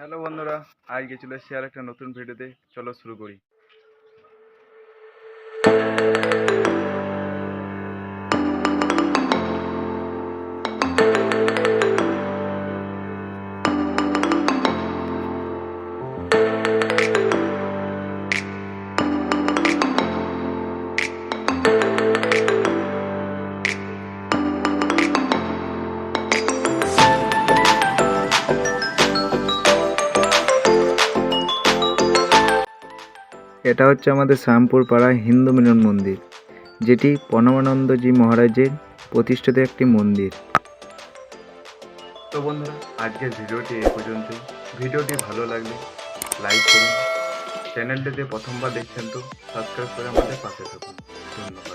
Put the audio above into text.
Hello বন্ধুরা, আজকে চলে এসেছি আর একটা নতুন ভিডিওতে। চলো শুরু করি। এটা হচ্ছে আমাদের শ্যামপুর পাড়ায় হিন্দু মিলন মন্দির, যেটি পরমানন্দজি মহারাজের প্রতিষ্ঠিত একটি মন্দির। তো বন্ধুরা, আজকের ভিডিওটি এই পর্যন্ত। ভিডিওটি ভালো লাগলে লাইক করুন। চ্যানেলটিতে প্রথমবার দেখছেন তো সাবস্ক্রাইব করে আমাদের পাশে থাকুন। ধন্যবাদ।